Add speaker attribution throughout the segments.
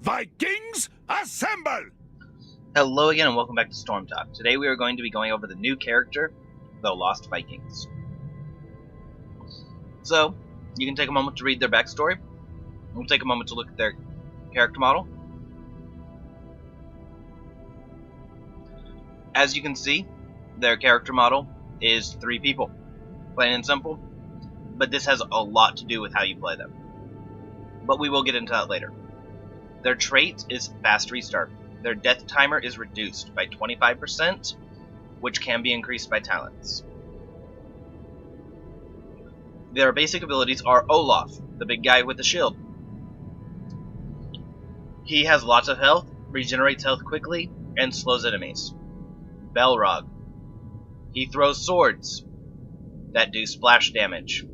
Speaker 1: Vikings, assemble!
Speaker 2: Hello again and welcome back to Storm Talk. Today we are going to be going over the new character, the Lost Vikings. So, you can take a moment to read their backstory. We'll take a moment to look at their character model. As you can see, their character model is 3 people. Plain and simple. But this has a lot to do with how you play them. But we will get into that later. Their trait is Fast Restart. Their death timer is reduced by 25%, which can be increased by talents. Their basic abilities are Olaf, the big guy with the shield. He has lots of health, regenerates health quickly, and slows enemies. Belrog. He throws swords that do splash damage.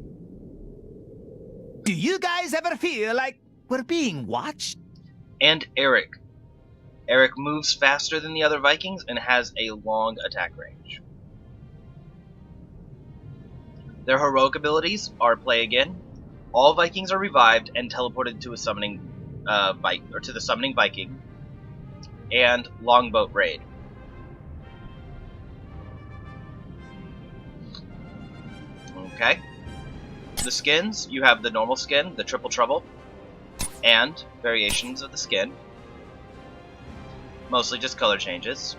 Speaker 3: Do you guys ever feel like we're being watched?
Speaker 2: And Eric. Eric moves faster than the other Vikings and has a long attack range. Their heroic abilities are Play Again. All Vikings are revived and teleported to a summoning to the summoning Viking, and Longboat Raid. Okay. The skins, you have the normal skin, the Triple Trouble, and variations of the skin. Mostly just color changes.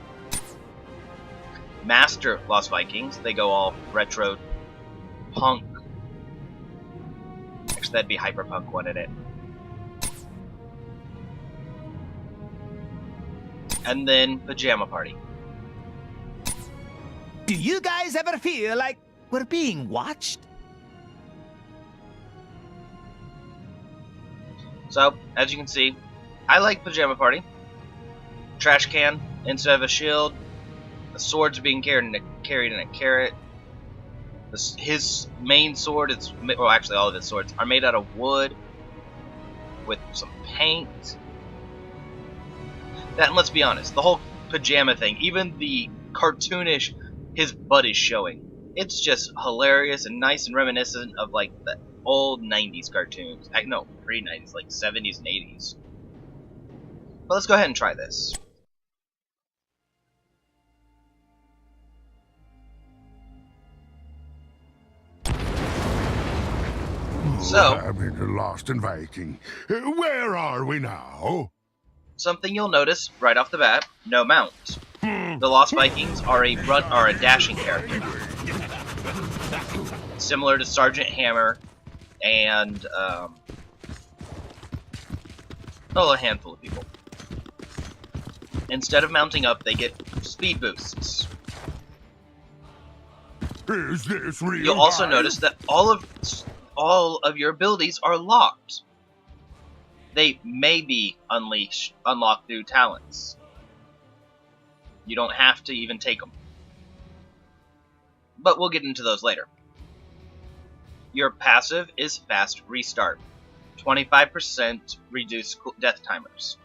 Speaker 2: Master Lost Vikings, they go all retro punk. Actually, that'd be hyperpunk, wouldn't it? And then Pajama Party.
Speaker 3: Do you guys ever feel like we're being watched?
Speaker 2: So, as you can see, I like Pajama Party. Trash can instead of a shield. The swords are being carried in a carrot. His main sword is, well, actually all of his swords are made out of wood with some paint. That, and let's be honest, the whole pajama thing, even the cartoonish, his butt is showing. It's just hilarious and nice and reminiscent of like the old 90s cartoons. No, pre-90s, like 70s and 80s. But let's go ahead and try this. So,
Speaker 1: I'm in the Lost and Viking. Where are we now?
Speaker 2: Something you'll notice right off the bat: no mount. The Lost Vikings are a dashing character, similar to Sergeant Hammer and a handful of people. Instead of mounting up, they get speed boosts.
Speaker 1: Is this real?
Speaker 2: You'll also
Speaker 1: life?
Speaker 2: notice that all of your abilities are locked. They may be unlocked through talents. You don't have to even take them. But we'll get into those later. Your passive is Fast Restart. 25% reduced death timers.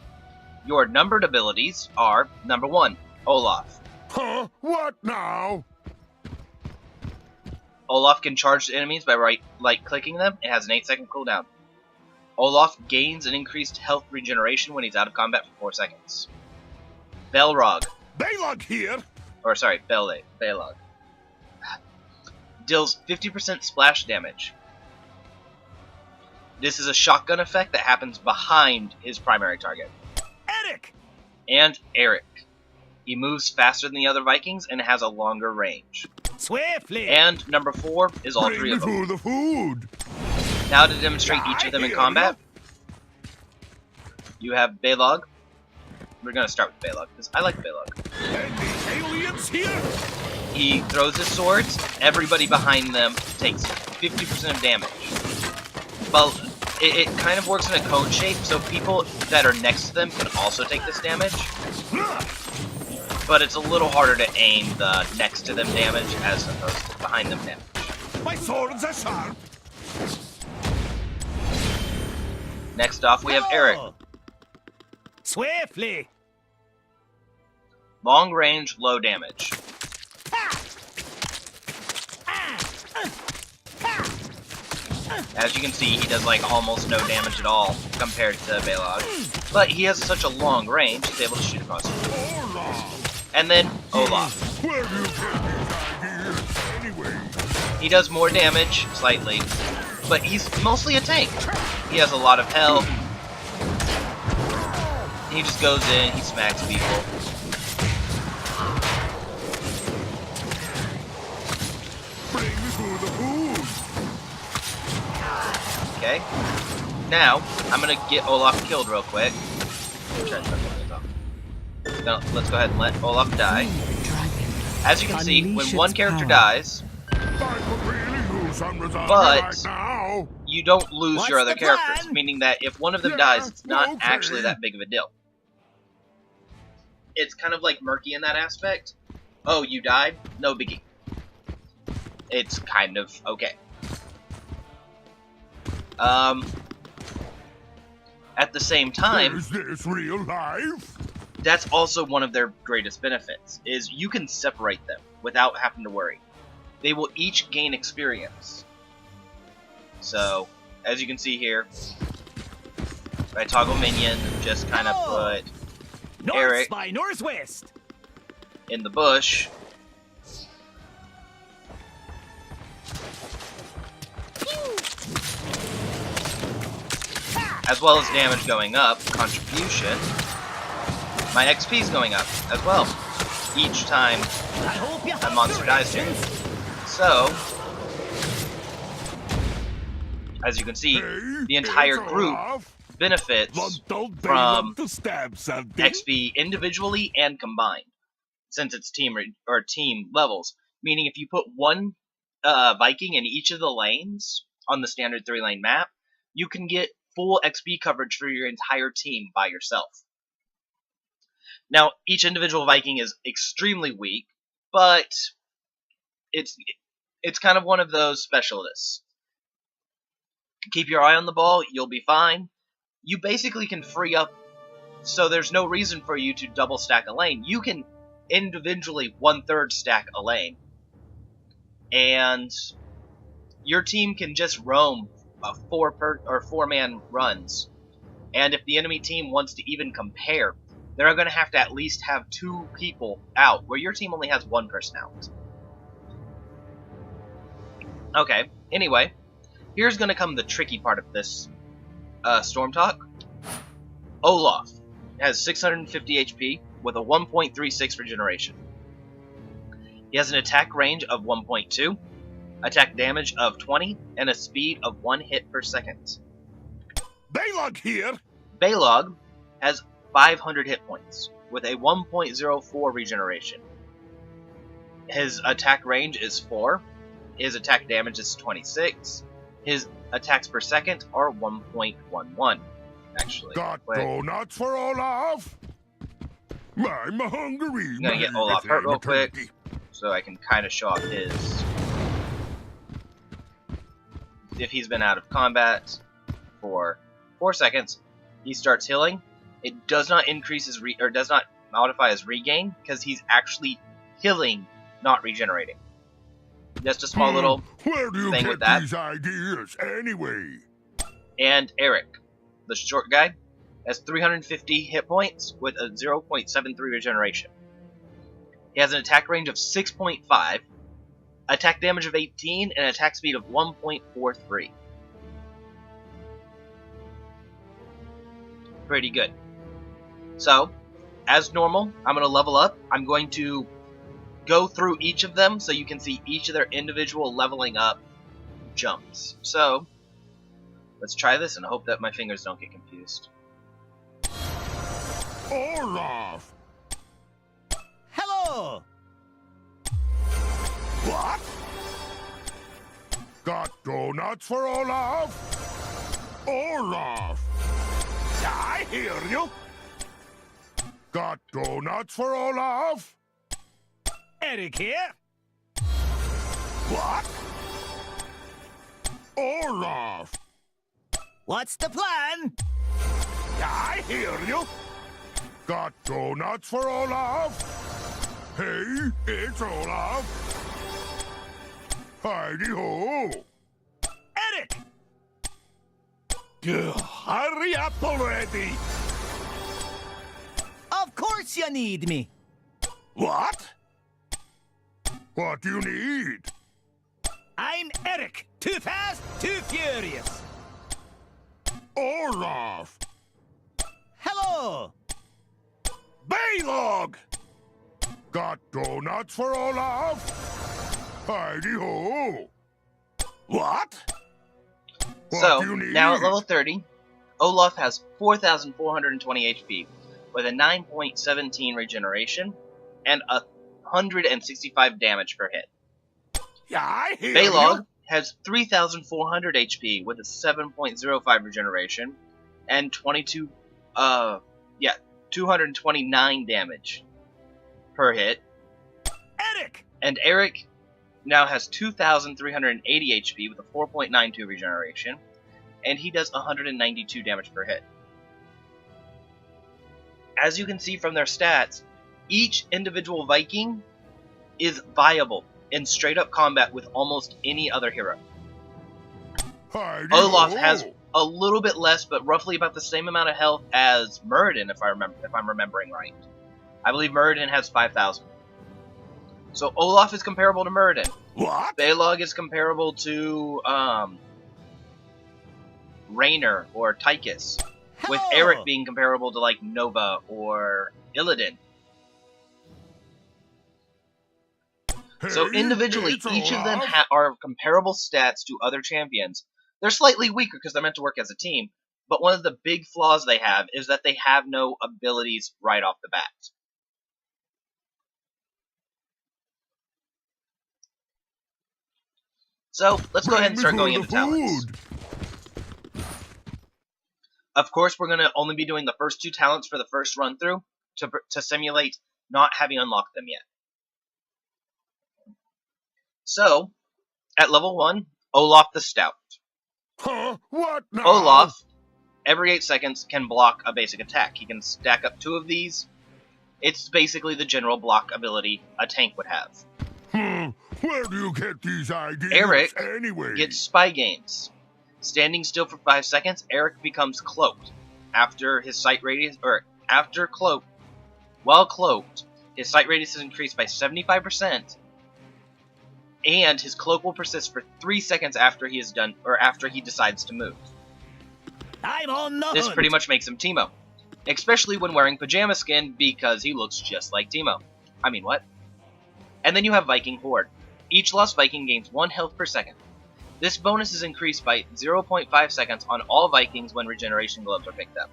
Speaker 2: Your numbered abilities are, number 1, Olaf.
Speaker 1: Huh? What now?
Speaker 2: Olaf can charge enemies by right-clicking them. It has an 8-second cooldown. Olaf gains an increased health regeneration when he's out of combat for 4 seconds. Belrog.
Speaker 1: Balog here.
Speaker 2: Or sorry, Belog. Deals 50% splash damage. This is a shotgun effect that happens behind his primary target.
Speaker 3: Eric!
Speaker 2: And Eric. He moves faster than the other Vikings and has a longer range.
Speaker 3: Swiftly!
Speaker 2: And number 4 is all
Speaker 1: Bring
Speaker 2: 3 of them.
Speaker 1: me the food.
Speaker 2: Now to demonstrate each of them in combat, you have Belog. We're going to start with Belog, because I like Belog.
Speaker 1: Any aliens here?
Speaker 2: He throws his swords, everybody behind them takes 50% of damage. Well, it kind of works in a cone shape, so people that are next to them can also take this damage. But it's a little harder to aim the next to them damage as opposed to behind them damage.
Speaker 1: My swords are sharp.
Speaker 2: Next off, we have Eric.
Speaker 3: Swiftly!
Speaker 2: Long range, low damage. As you can see, he does like almost no damage at all compared to Balog. But he has such a long range, he's able to shoot across it. And then Olaf.
Speaker 1: Where do you get these ideas anyway?
Speaker 2: He does more damage, slightly, but he's mostly a tank. He has a lot of health. He just goes in, he smacks people.
Speaker 1: Bring me to the food.
Speaker 2: Okay. Now, I'm gonna get Olaf killed real quick. Now, let's go ahead and let Olaf die. As you can see, when one character dies,
Speaker 1: I could really use some resolve
Speaker 2: But-
Speaker 1: right now.
Speaker 2: you don't lose
Speaker 3: What's
Speaker 2: your other
Speaker 3: the plan?
Speaker 2: characters, meaning that if one of them
Speaker 1: Yeah,
Speaker 2: dies, it's not
Speaker 1: okay.
Speaker 2: actually that big of a deal. It's kind of like murky in that aspect. Oh, you died? No biggie. It's kind of okay. At the same time,
Speaker 1: Is this real life?
Speaker 2: that's also one of their greatest benefits, is you can separate them without having to worry. They will each gain experience. So, as you can see here, if I toggle minion, just kind of put
Speaker 3: North
Speaker 2: Eric.
Speaker 3: by northwest.
Speaker 2: in the bush. As well as damage going up, contribution. My XP's going up as well. Each time
Speaker 3: I hope you
Speaker 2: a
Speaker 3: have
Speaker 2: monster dies to me.
Speaker 3: directions.
Speaker 2: So, as you can see,
Speaker 1: Hey,
Speaker 2: the entire
Speaker 1: it's
Speaker 2: group
Speaker 1: Olaf.
Speaker 2: benefits
Speaker 1: Don't they
Speaker 2: from
Speaker 1: love to stab something?
Speaker 2: XP individually and combined, since it's team levels. Meaning, if you put one Viking in each of the lanes on the standard 3-lane map, you can get full XP coverage for your entire team by yourself. Now, each individual Viking is extremely weak, but it's kind of one of those specialists. Keep your eye on the ball, you'll be fine. You basically can free up, so there's no reason for you to double stack a lane. You can individually 1/3 stack a lane, and your team can just roam 4-man runs. And if the enemy team wants to even compare, they're going to have to at least have 2 people out, where your team only has 1 person out. Okay, anyway, here's going to come the tricky part of this Storm Talk. Olaf has 650 HP with a 1.36 regeneration. He has an attack range of 1.2, attack damage of 20, and a speed of 1 hit per second.
Speaker 1: Balog here.
Speaker 2: Balog has 500 hit points with a 1.04 regeneration. His attack range is 4. His attack damage is 26. His attacks per second are 1.11. Actually,
Speaker 1: Got
Speaker 2: wait.
Speaker 1: donuts for Olaf? I'm hungry.
Speaker 2: I'm gonna get Olaf hurt real quick, so I can kind of show off his. If he's been out of combat for 4 seconds, he starts healing. It does not increase his does not modify his regain, because he's actually healing, not regenerating. Just a small little
Speaker 1: Where do you
Speaker 2: thing
Speaker 1: get
Speaker 2: with that.
Speaker 1: these ideas anyway?
Speaker 2: And Eric, the short guy, has 350 hit points with a 0.73 regeneration. He has an attack range of 6.5, attack damage of 18, and attack speed of 1.43. Pretty good. So, as normal, I'm going to level up. I'm going to go through each of them so you can see each of their individual leveling up jumps. So, let's try this and hope that my fingers don't get confused.
Speaker 1: Olaf!
Speaker 3: Hello.
Speaker 1: What? Got donuts for Olaf? Olaf! I hear you. Got donuts for Olaf?
Speaker 3: Eric here.
Speaker 1: What? Olaf!
Speaker 3: What's the plan?
Speaker 1: I hear you. Got donuts for Olaf? Hey, it's Olaf. Heidi ho.
Speaker 3: Eric.
Speaker 1: Hurry up already!
Speaker 3: Of course you need me.
Speaker 1: What? What do you need?
Speaker 3: I'm Eric. Too fast, too furious.
Speaker 1: Olaf!
Speaker 3: Hello.
Speaker 1: Baylog! Got donuts for Olaf? Heidi-ho! What?
Speaker 2: So,
Speaker 1: do you need?
Speaker 2: now at level 30, Olaf has 4,420 HP, with a 9.17 regeneration, and 165 damage per hit.
Speaker 1: Yeah, I hear
Speaker 2: Baylog
Speaker 1: you.
Speaker 2: has 3,400 HP, with a 7.05 regeneration, and 229 damage per hit.
Speaker 3: Eric.
Speaker 2: And Eric now has 2,380 HP with a 4.92 regeneration, and he does 192 damage per hit. As you can see from their stats, each individual Viking is viable in straight-up combat with almost any other hero.
Speaker 1: Heidi-ho.
Speaker 2: Olaf has a little bit less, but roughly about the same amount of health as Muradin, if I'm remembering right. I believe Muradin has 5,000. So Olaf is comparable to Muradin.
Speaker 1: What?
Speaker 2: Baylog is comparable to Raynor or Tychus, with
Speaker 3: Hello.
Speaker 2: Eric being comparable to like Nova or Illidan. So
Speaker 1: Hey,
Speaker 2: individually,
Speaker 1: it's
Speaker 2: each of them
Speaker 1: Olaf.
Speaker 2: are comparable stats to other champions. They're slightly weaker because they're meant to work as a team, but one of the big flaws they have is that they have no abilities right off the bat. So, let's go ahead and start going into talents. Of course, we're going to only be doing the first 2 talents for the first run-through to simulate not having unlocked them yet. So, at level 1, Olaf the Stout.
Speaker 1: Huh? What now?
Speaker 2: Olaf, every 8 seconds, can block a basic attack. He can stack up 2 of these. It's basically the general block ability a tank would have.
Speaker 1: Where do you get these ideas
Speaker 2: Eric
Speaker 1: anyway?
Speaker 2: gets Spy Games. Standing still for 5 seconds, Eric becomes cloaked. After his sight radius, while cloaked, his sight radius is increased by 75%, and his cloak will persist for 3 seconds after he is done, or after he decides to move.
Speaker 3: I'm on the
Speaker 2: This
Speaker 3: hunt.
Speaker 2: pretty much makes him Teemo, especially when wearing pajama skin because he looks just like Teemo. I mean, what? And then you have Viking Horde. Each lost Viking gains 1 health per second. This bonus is increased by 0.5 seconds on all Vikings when regeneration gloves are picked up.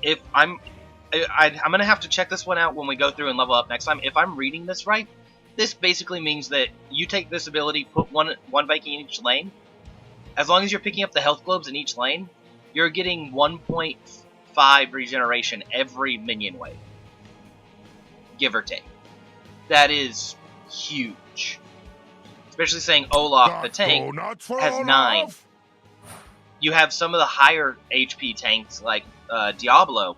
Speaker 2: If I'm going to have to check this one out when we go through and level up next time. If I'm reading this right, this basically means that you take this ability, put one Viking in each lane. As long as you're picking up the health globes in each lane, you're getting 1.5 regeneration every minion wave. Give or take. That is huge. Especially saying Olaf the tank has 9. You have some of the higher HP tanks like Diablo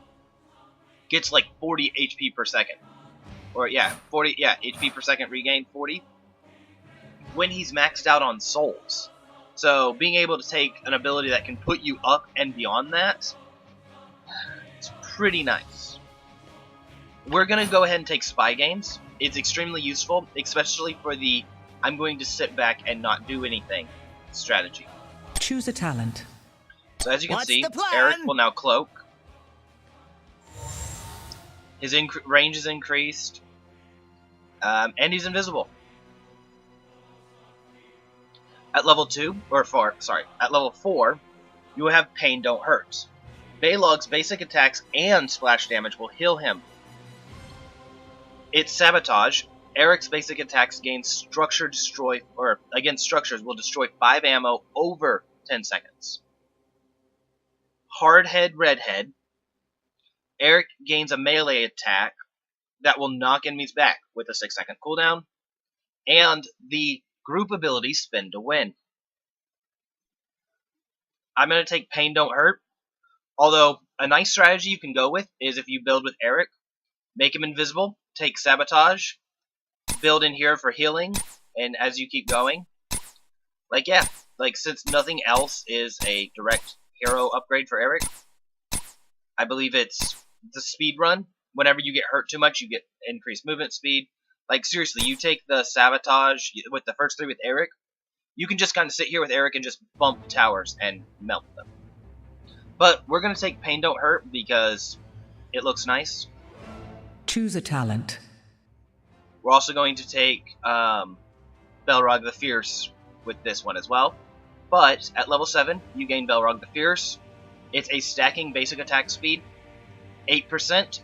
Speaker 2: gets like 40 HP per second. Or 40 HP per second regained 40 when he's maxed out on souls. So being able to take an ability that can put you up and beyond that, it's pretty nice. We're going to go ahead and take Spy Games. It's extremely useful, especially for the I'm going to sit back and not do anything strategy.
Speaker 4: Choose a talent.
Speaker 2: So as you can
Speaker 3: What's
Speaker 2: see,
Speaker 3: the plan?
Speaker 2: Eric will now cloak. His range is increased, and he's invisible. At level 4, you will have Pain Don't Hurt. Baylog's basic attacks and splash damage will heal him. It's Sabotage. Eric's basic attacks gain Structure Destroy, or against structures will destroy 5 ammo over 10 seconds. Hardhead Redhead. Eric gains a melee attack that will knock enemies back with a 6-second cooldown. And the group ability Spin to Win. I'm going to take Pain Don't Hurt. Although, a nice strategy you can go with is if you build with Eric, make him invisible, take Sabotage, build in here for healing, and as you keep going, like, yeah, like, since nothing else is a direct hero upgrade for Eric, I believe it's the speed run. Whenever you get hurt too much, you get increased movement speed. Like, seriously, you take the sabotage with the first 3 with Eric, you can just kind of sit here with Eric and just bump towers and melt them. But we're going to take Pain Don't Hurt because it looks nice.
Speaker 4: Choose a talent.
Speaker 2: We're also going to take Belrog the Fierce with this one as well. But at level 7, you gain Belrog the Fierce. It's a stacking basic attack speed, 8%,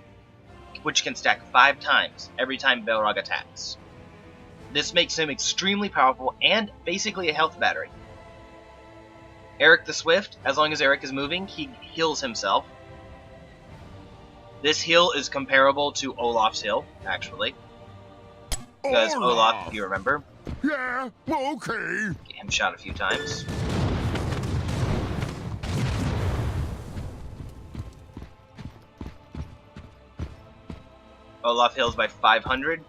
Speaker 2: which can stack 5 times every time Belrog attacks. This makes him extremely powerful and basically a health battery. Eric the Swift, as long as Eric is moving, he heals himself. This heal is comparable to Olaf's heal, actually. Because Olaf, if you remember,
Speaker 1: Yeah, okay.
Speaker 2: get him shot a few times. Olaf heals by 500,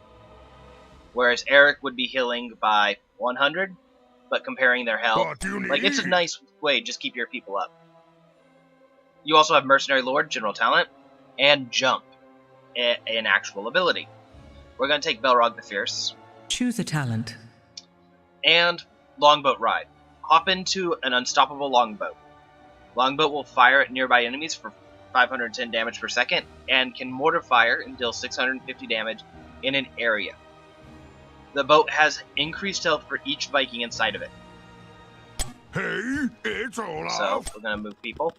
Speaker 2: whereas Eric would be healing by 100, but comparing their health,
Speaker 1: What do you need?
Speaker 2: like, it's a nice way to just keep your people up. You also have Mercenary Lord, General Talent, and Jump, an actual ability. We're going to take Belrog the Fierce,
Speaker 4: Choose a talent.
Speaker 2: and Longboat Ride. Hop into an unstoppable longboat. Longboat will fire at nearby enemies for 510 damage per second, and can mortar fire and deal 650 damage in an area. The boat has increased health for each Viking inside of it.
Speaker 1: Hey, it's
Speaker 2: So,
Speaker 1: Olaf.
Speaker 2: we're going to move people.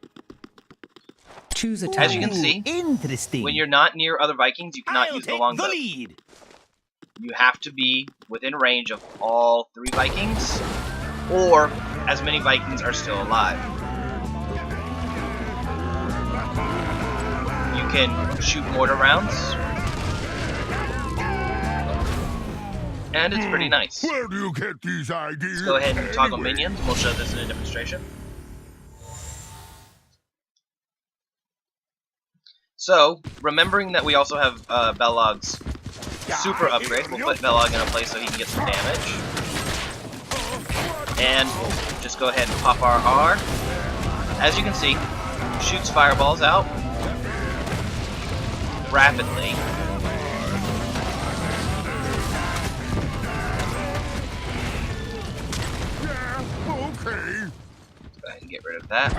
Speaker 4: Choose a
Speaker 2: As
Speaker 4: talent.
Speaker 2: you can see,
Speaker 3: Interesting.
Speaker 2: when you're not near other Vikings, you cannot
Speaker 3: I'll
Speaker 2: use the
Speaker 3: take
Speaker 2: longboat.
Speaker 3: the lead.
Speaker 2: You have to be within range of all 3 Vikings, or as many Vikings are still alive. You can shoot mortar rounds, and it's pretty nice.
Speaker 1: Where do you get these ideas?
Speaker 2: Let's go ahead and toggle
Speaker 1: anyway?
Speaker 2: minions. We'll show this in a demonstration. So, remembering that we also have Belog's super upgrade, we'll put Belog in a place so he can get some damage. And we'll just go ahead and pop our R. As you can see, shoots fireballs out rapidly.
Speaker 1: Yeah, okay.
Speaker 2: Let's go ahead and get rid of that.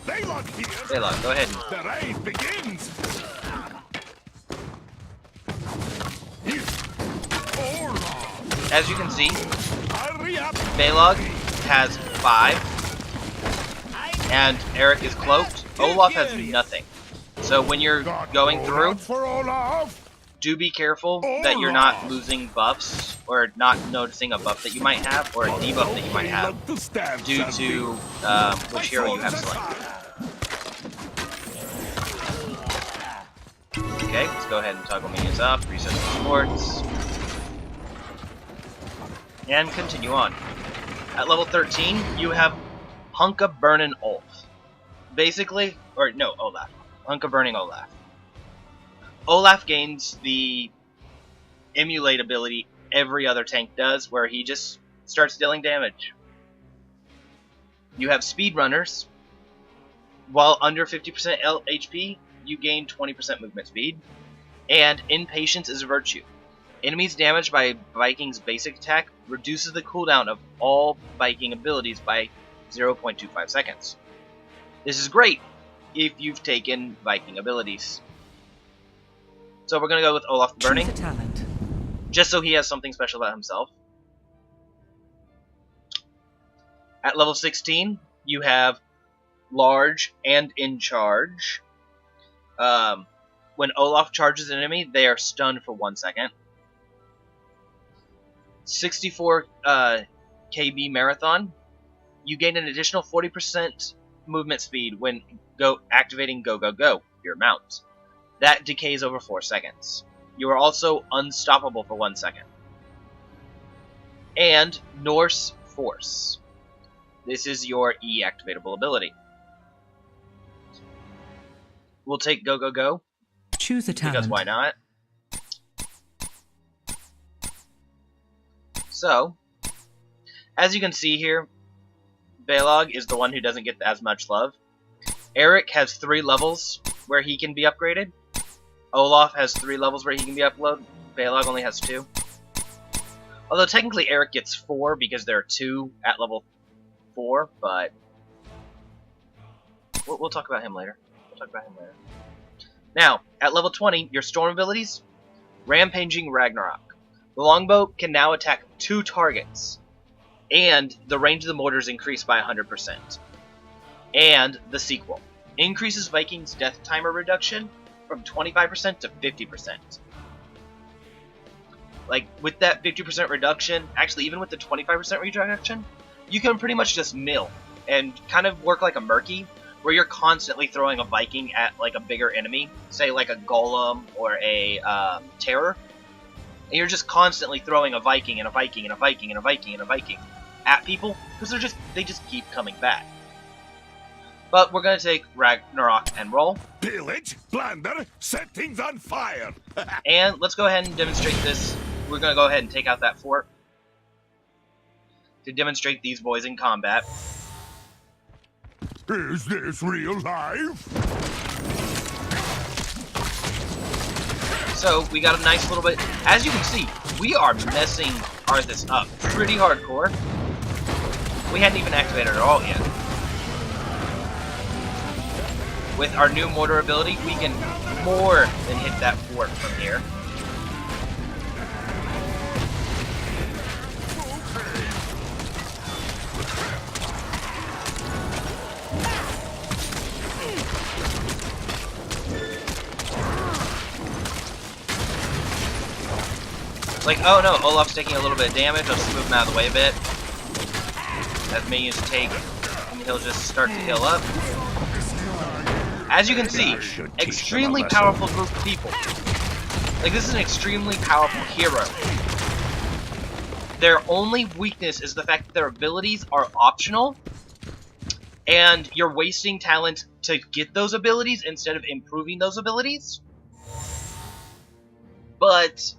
Speaker 1: They look here.
Speaker 2: Belog, go ahead and
Speaker 1: The raid begins. Olaf,
Speaker 2: as you can see,
Speaker 1: hurry up.
Speaker 2: Belog has 5, and Eric is cloaked. Olaf has nothing. So when you're going through,
Speaker 1: Olaf for Olaf.
Speaker 2: do be careful that you're not losing buffs, or not noticing a buff that you might have, or a debuff that you might have,
Speaker 1: Love to stab
Speaker 2: due
Speaker 1: something.
Speaker 2: to which hero you have selected. Okay, let's go ahead and toggle minions up, reset the sports, and continue on. At level 13, you have Hunka Burnin' Olaf. Basically, or no, Olaf. Hunka Burning Olaf. Olaf gains the emulate ability every other tank does, where he just starts dealing damage. You have speedrunners. While under 50% HP, you gain 20% movement speed. And impatience is a virtue. Enemies damaged by Viking's basic attack reduces the cooldown of all Viking abilities by 0.25 seconds. This is great if you've taken Viking abilities. So we're going to go with Olaf the Burning,
Speaker 4: Choose a talent.
Speaker 2: just so he has something special about himself. At level 16, you have Large and In Charge. When Olaf charges an enemy, they are stunned for 1 second. 64 KB Marathon. You gain an additional 40% movement speed when activating Go Go Go, your mount. That decays over 4 seconds. You are also unstoppable for 1 second. And Norse Force. This is your E activatable ability. We'll take Go Go Go.
Speaker 4: Choose a talent.
Speaker 2: Because why not? So, as you can see here, Balog is the one who doesn't get as much love. Eric has 3 levels where he can be upgraded. Olaf has 3 levels where he can be uploaded. Balog only has 2. Although technically Eric gets 4 because there are 2 at level 4, but we'll talk about him later. Now, at level 20, your storm abilities, Rampaging Ragnarok. The longbow can now attack 2 targets, and the range of the mortars increased by 100%. And the sequel increases Vikings' death timer reduction from 25% to 50%. Like, with that 50% reduction, actually even with the 25% reduction, you can pretty much just mill and kind of work like a Murky, where you're constantly throwing a Viking at like a bigger enemy, say like a Golem or a Terror, and you're just constantly throwing a Viking and a Viking and a Viking and a Viking and a Viking at people, because they just keep coming back. But we're gonna take Ragnarok and roll.
Speaker 1: Pillage, plunder, set things on fire.
Speaker 2: And let's go ahead and demonstrate this. We're gonna go ahead and take out that fort to demonstrate these boys in combat.
Speaker 1: Is this real life?
Speaker 2: So we got a nice little bit. As you can see, we are messing Arthas up pretty hardcore. We hadn't even activated it at all yet. With our new mortar ability, we can more than hit that fort from here. It's like, oh no, Olaf's taking a little bit of damage. I'll just move him out of the way a bit. As minions take, and he'll just start to heal up. As you can see, extremely powerful group of people. Like, this is an extremely powerful hero. Their only weakness is the fact that their abilities are optional, and you're wasting talent to get those abilities instead of improving those abilities. But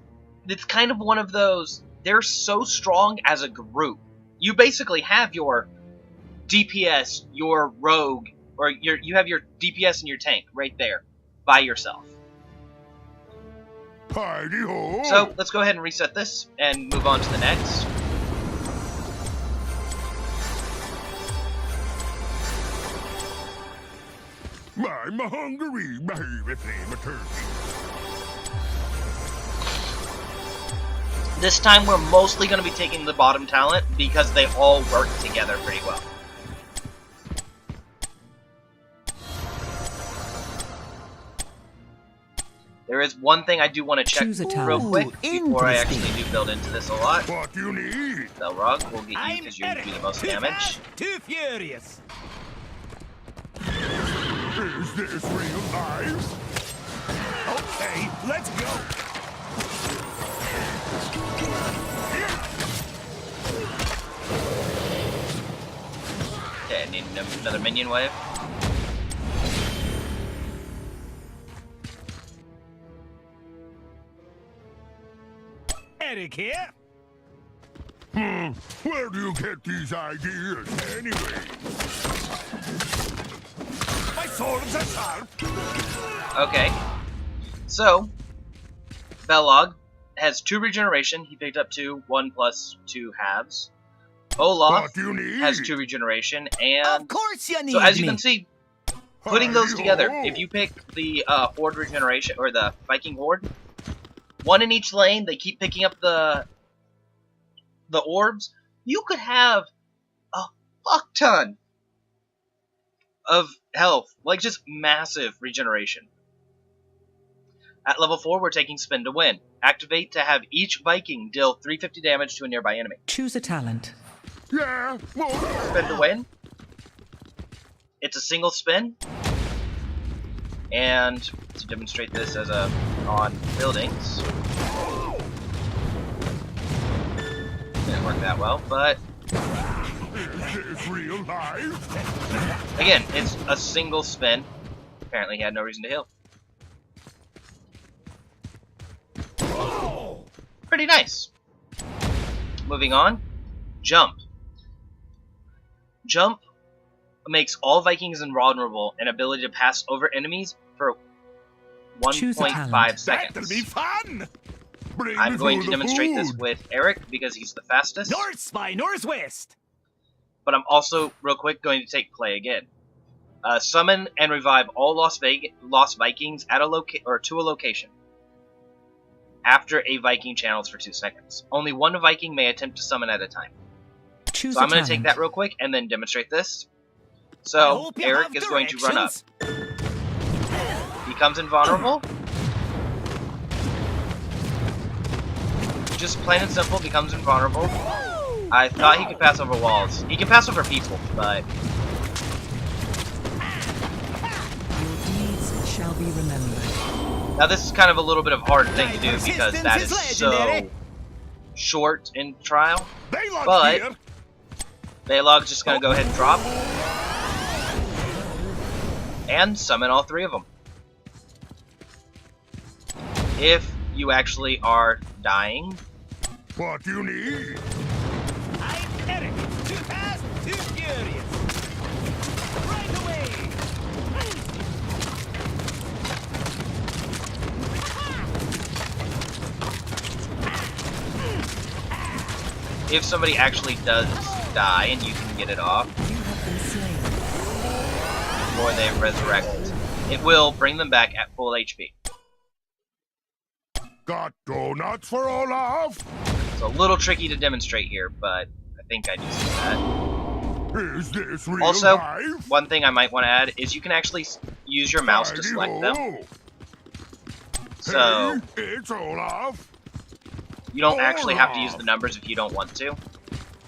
Speaker 2: it's kind of one of those, they're so strong as a group. You basically have your DPS, your rogue, or you have your DPS and your tank right there by yourself.
Speaker 1: Party-ho!
Speaker 2: So let's go ahead and reset this and move on to the next.
Speaker 1: I'm hungry, baby, flame a turkey.
Speaker 2: This time we're mostly going to be taking the bottom talent because they all work together pretty well. There is one thing I do want to check real quick before I actually do build into this a lot.
Speaker 1: What do you need?
Speaker 2: Belrog will get you because you do the most damage.
Speaker 3: Too furious.
Speaker 1: Is this real life?
Speaker 3: Okay, let's go.
Speaker 2: Okay, I need another minion wave.
Speaker 3: Eric here.
Speaker 1: Where do you get these ideas, anyway?
Speaker 3: My swords are sharp.
Speaker 2: Okay. So, Belog has 2 regeneration. He picked up 2, 1 plus 2 halves. Olaf
Speaker 1: What do you need?
Speaker 2: has 2 regeneration, and
Speaker 3: Of course you need
Speaker 2: so as you
Speaker 3: me.
Speaker 2: can see, putting those together,
Speaker 1: Hi-yo.
Speaker 2: if you pick the Horde regeneration, or the Viking Horde, 1 in each lane, they keep picking up the orbs, you could have a fuck ton of health, like just massive regeneration. At level 4, we're taking Spin to Win. Activate to have each Viking deal 350 damage to a nearby enemy.
Speaker 4: Choose a talent.
Speaker 1: Yeah, well,
Speaker 2: Spin to Win. It's a single spin. And to demonstrate this as a on buildings. Didn't work that well, but
Speaker 1: is this real life?
Speaker 2: again, it's a single spin. Apparently he had no reason to heal. Pretty nice. Moving on. Jump. Jump makes all Vikings invulnerable and ability to pass over enemies for
Speaker 4: Choose a
Speaker 2: 1.5
Speaker 4: talent.
Speaker 2: seconds.
Speaker 3: That'll be fun!
Speaker 1: Bring
Speaker 2: I'm
Speaker 1: me
Speaker 2: going
Speaker 1: for
Speaker 2: to
Speaker 1: the
Speaker 2: demonstrate this
Speaker 1: food.
Speaker 2: with Eric because he's the fastest.
Speaker 3: North by northwest!
Speaker 2: But I'm also, real quick, going to take play again. Summon and revive all lost Vikings at to a location. After a Viking channels for 2 seconds. Only one Viking may attempt to summon at a time.
Speaker 4: Choose
Speaker 2: So
Speaker 4: a
Speaker 2: I'm going to
Speaker 4: talent.
Speaker 2: take that real quick and then demonstrate this.
Speaker 3: I
Speaker 2: So,
Speaker 3: hope you
Speaker 2: Eric
Speaker 3: have
Speaker 2: is going to run up.
Speaker 3: directions.
Speaker 2: Becomes invulnerable. Just plain and simple, becomes invulnerable. I thought he could pass over walls. He can pass over people, but
Speaker 4: Your deeds shall be remembered.
Speaker 2: now this is kind of a little bit of a hard thing to do
Speaker 3: My
Speaker 2: because that is
Speaker 3: persistence is
Speaker 2: so
Speaker 3: legendary.
Speaker 2: short in trial.
Speaker 1: Balog's
Speaker 2: But
Speaker 1: here.
Speaker 2: Balog's just gonna go ahead and drop and summon all 3 of them. If you actually are dying,
Speaker 1: What you need?
Speaker 3: I'm Eric, too fast, too furious. Right away!
Speaker 2: if somebody actually does die and you can get it off
Speaker 4: You have been slain.
Speaker 2: before they resurrect, it will bring them back at full HP.
Speaker 1: Got donuts for Olaf?
Speaker 2: It's a little tricky to demonstrate here, but I think I do see that.
Speaker 1: Is this real
Speaker 2: Also,
Speaker 1: life?
Speaker 2: one thing I might want to add is you can actually use your mouse to select them.
Speaker 1: Hidey-ho.
Speaker 2: So,
Speaker 1: Hey, it's Olaf.
Speaker 2: you don't actually have to use the numbers if you don't want to.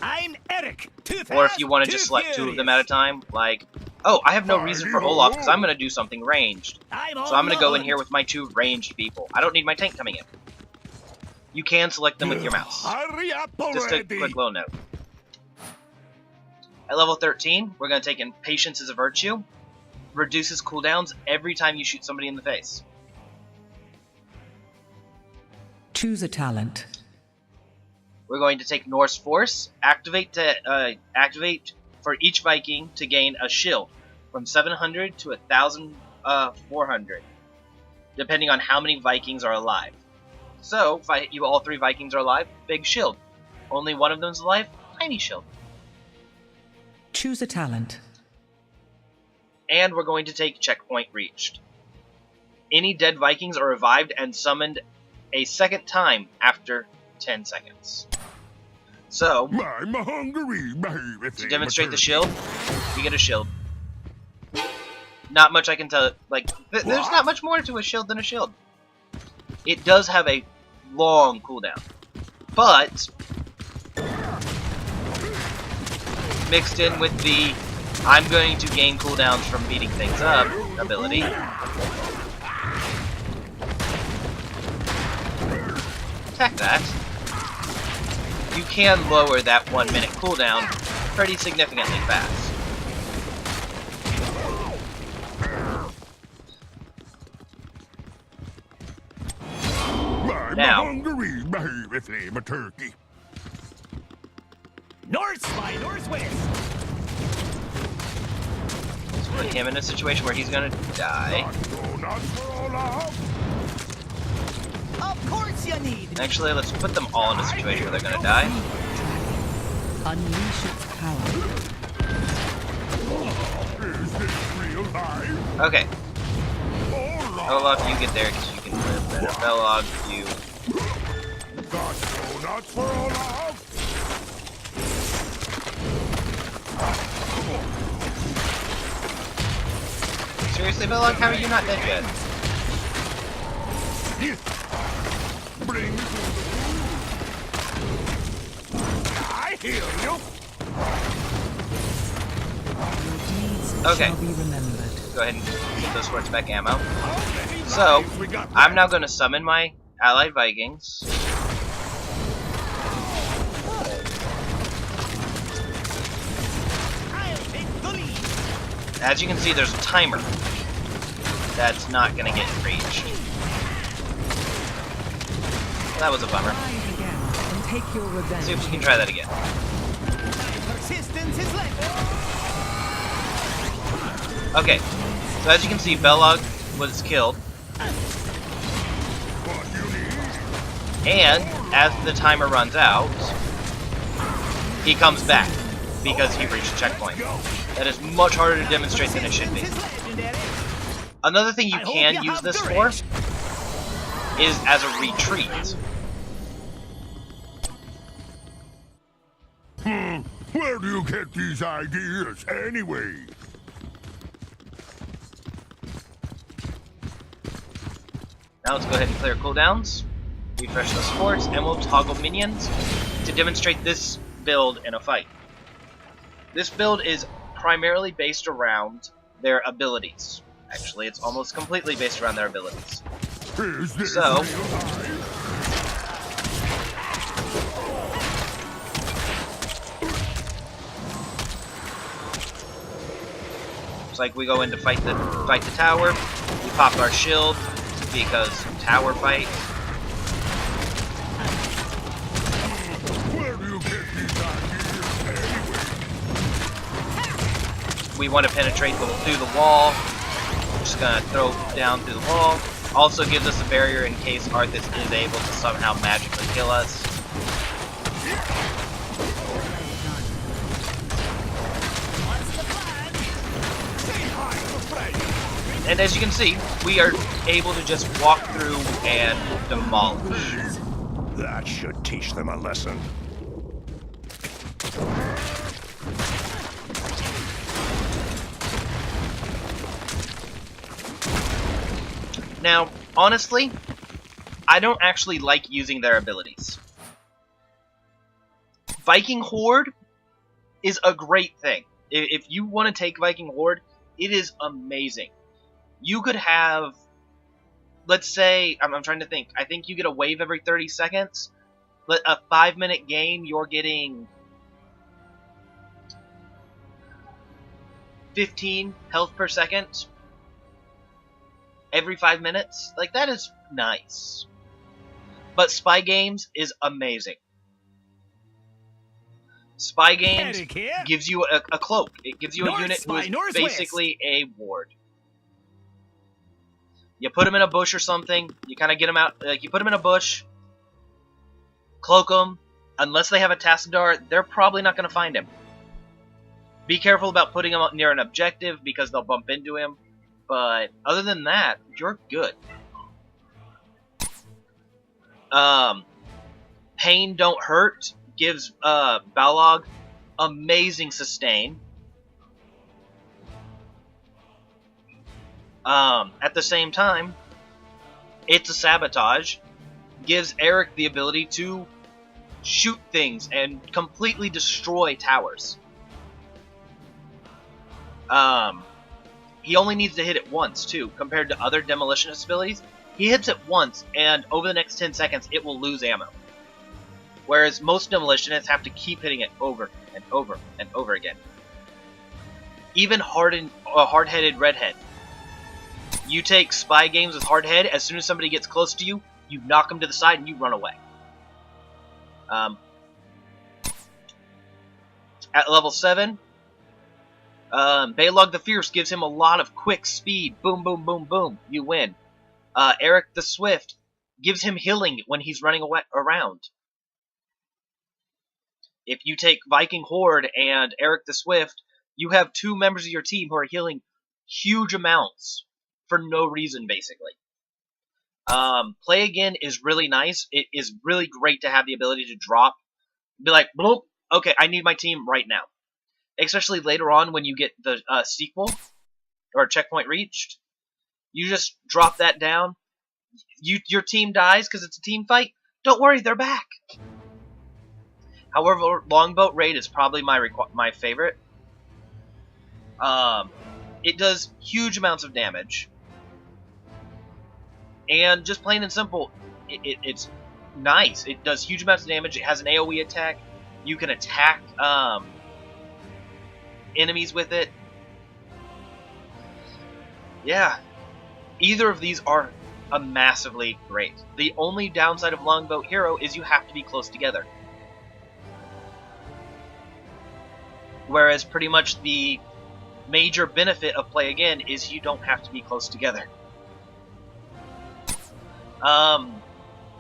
Speaker 3: I'm Eric, too fast,
Speaker 2: Or if you want to
Speaker 3: too
Speaker 2: just select 2 of them
Speaker 3: furious.
Speaker 2: at a time, like, oh, I have no reason for Olaf because I'm going to do something ranged. So I'm going to go in here with my 2 ranged people. I don't need my tank coming in. You can select them with your mouse.
Speaker 1: Hurry up
Speaker 2: Just a
Speaker 1: already.
Speaker 2: quick little note. At level 13, we're going to take in Patience as a Virtue. Reduces cooldowns every time you shoot somebody in the face.
Speaker 4: Choose a talent.
Speaker 2: We're going to take Norse Force. Activate for each Viking to gain a shield from 700 to 1,400, depending on how many Vikings are alive. So, if all 3 Vikings are alive, big shield. Only one of them's alive, tiny shield.
Speaker 4: Choose a talent.
Speaker 2: And we're going to take Checkpoint Reached. Any dead Vikings are revived and summoned a second time after 10 seconds. So,
Speaker 1: I'm hungry.
Speaker 2: to demonstrate the shield, you get a shield. Not much I can tell. Like, there's not much more to a shield than a shield. It does have a long cooldown, but mixed in with the I'm going to gain cooldowns from beating things up ability. Attack that. You can lower that 1 minute cooldown pretty significantly fast.
Speaker 1: I'm
Speaker 2: Now.
Speaker 1: hungry. Behave with him, a turkey.
Speaker 3: North by northwest!
Speaker 2: Let's put him in a situation where he's gonna die.
Speaker 1: Got donuts for Olaf?
Speaker 3: Of course you need!
Speaker 2: Actually, let's put them all in a situation where they're gonna die.
Speaker 4: Unleash its power.
Speaker 1: Is this real life?
Speaker 2: Okay,
Speaker 1: Olaf!
Speaker 2: Olaf, you get there because you can live better. Belog, you.
Speaker 1: Got donuts for Olaf?
Speaker 2: Seriously, Belog, how are you not dead yet?
Speaker 1: Bring me to the food. I hear you.
Speaker 4: Your deeds
Speaker 2: Okay.
Speaker 4: shall be remembered.
Speaker 2: Go ahead and get those swords back ammo.
Speaker 1: How many
Speaker 2: So,
Speaker 1: lives we got
Speaker 2: I'm now
Speaker 1: left?
Speaker 2: going to summon my allied Vikings.
Speaker 3: I'll take the lead!
Speaker 2: As you can see, there's a timer that's not going to get reached. That was a bummer.
Speaker 4: Rise again and take your revenge.
Speaker 2: See if we can try that again.
Speaker 3: Persistence is left.
Speaker 2: Okay, so as you can see, Belloc was killed. And as the timer runs out, he comes back because he reached a checkpoint. That is much harder to demonstrate than it should be. Another thing you can use this for is as a retreat.
Speaker 1: Where do you get these ideas, anyway?
Speaker 2: Now let's go ahead and clear cooldowns, refresh the sports, and we'll toggle minions to demonstrate this build in a fight. This build is primarily based around their abilities. Actually, it's almost completely based around their abilities.
Speaker 1: Is this
Speaker 2: So,
Speaker 1: real life?
Speaker 2: it's like we go in to fight the tower, we pop our shield because tower fight.
Speaker 1: Where do you get these ideas, anyway?
Speaker 2: We want to penetrate through the wall. We're just gonna throw down through the wall. Also gives us a barrier in case Arthas is able to somehow magically kill us. And as you can see, we are able to just walk through and demolish.
Speaker 1: That should teach them a lesson.
Speaker 2: Now, honestly, I don't actually like using their abilities. Viking Horde is a great thing. If you want to take Viking Horde, it is amazing. You could have, let's say, I'm trying to think, I think you get a wave every 30 seconds. A 5-minute game, you're getting 15 health per second every 5 minutes. Like, that is nice. But Spy Games is amazing. Spy Games gives you a cloak. It gives you a unit who is basically a ward. You put them in a bush or something, you kind of get them out, like you put them in a bush, cloak them, unless they have a Tassadar, they're probably not going to find him. Be careful about putting him near an objective because they'll bump into him, but other than that, you're good. Pain Don't Hurt gives Balog amazing sustain. At the same time, It's a Sabotage gives Eric the ability to shoot things and completely destroy towers. He only needs to hit it once, too, compared to other demolitionist abilities. He hits it once, and over the next 10 seconds, it will lose ammo. Whereas most demolitionists have to keep hitting it over and over and over again. Even hard-headed redhead. You take Spy Games with hardhead, as soon as somebody gets close to you, you knock them to the side and you run away. At level 7, Balog the Fierce gives him a lot of quick speed. Boom, boom, boom, boom. You win. Eric the Swift gives him healing when he's running around. If you take Viking Horde and Eric the Swift, you have 2 members of your team who are healing huge amounts for no reason, basically. Play Again is really nice. It is really great to have the ability to drop. Be like, bloop, okay, I need my team right now. Especially later on when you get the sequel, or checkpoint reached. You just drop that down. Your team dies because it's a team fight. Don't worry, they're back. However, Longboat Raid is probably my favorite. It does huge amounts of damage. And just plain and simple, it's nice. It does huge amounts of damage. It has an AoE attack. You can attack enemies with it. Yeah. Either of these are a massively great. The only downside of Longboat Hero is you have to be close together. Whereas pretty much the major benefit of Play Again is you don't have to be close together.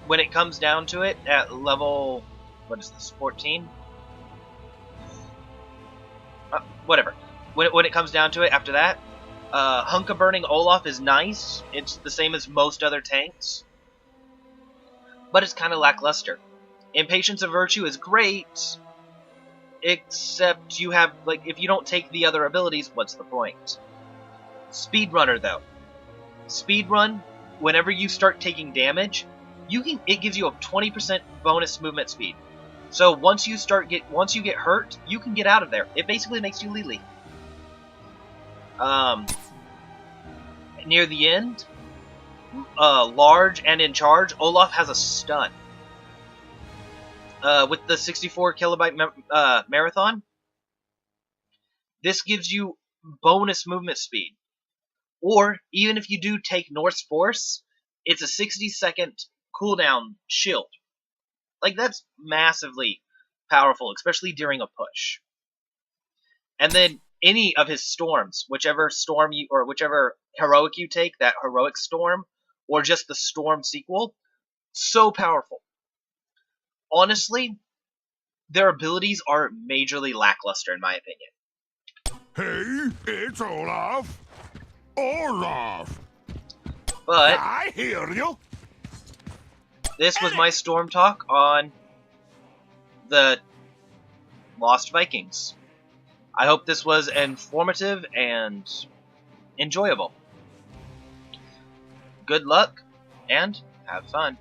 Speaker 2: When it comes down to it, at level, what is this, 14? Whatever. When it comes down to it, after that, Hunka Burning Olaf is nice. It's the same as most other tanks. But it's kind of lackluster. Impatience of Virtue is great, except you have, like, if you don't take the other abilities, what's the point? Speedrunner, though. Speedrun, whenever you start taking damage, it gives you a 20% bonus movement speed. So once you get hurt, you can get out of there. It basically makes you Lily. Near the end, large and in charge, Olaf has a stun. With the 64 kilobyte marathon, this gives you bonus movement speed. Or, even if you do take Norse Force, it's a 60-second cooldown shield. Like, that's massively powerful, especially during a push. And then any of his storms, whichever storm you, or whichever heroic you take, that heroic storm, or just the storm sequel, so powerful. Honestly, their abilities are majorly lackluster in my opinion.
Speaker 1: Hey, it's Olaf. Olaf!
Speaker 2: But
Speaker 1: I hear you.
Speaker 2: this was my Storm Talk on the Lost Vikings. I hope this was informative and enjoyable. Good luck, and have fun.